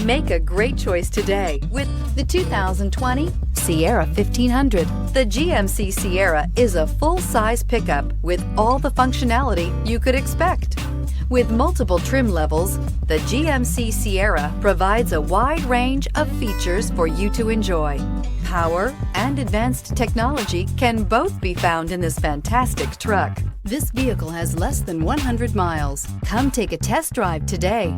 Make a great choice today with the 2020 Sierra 1500. The GMC Sierra is a full-size pickup with all the functionality you could expect. With multiple trim levels, the GMC Sierra provides a wide range of features for you to enjoy. Power and advanced technology can both be found in this fantastic truck. This vehicle has less than 100 miles. Come take a test drive today.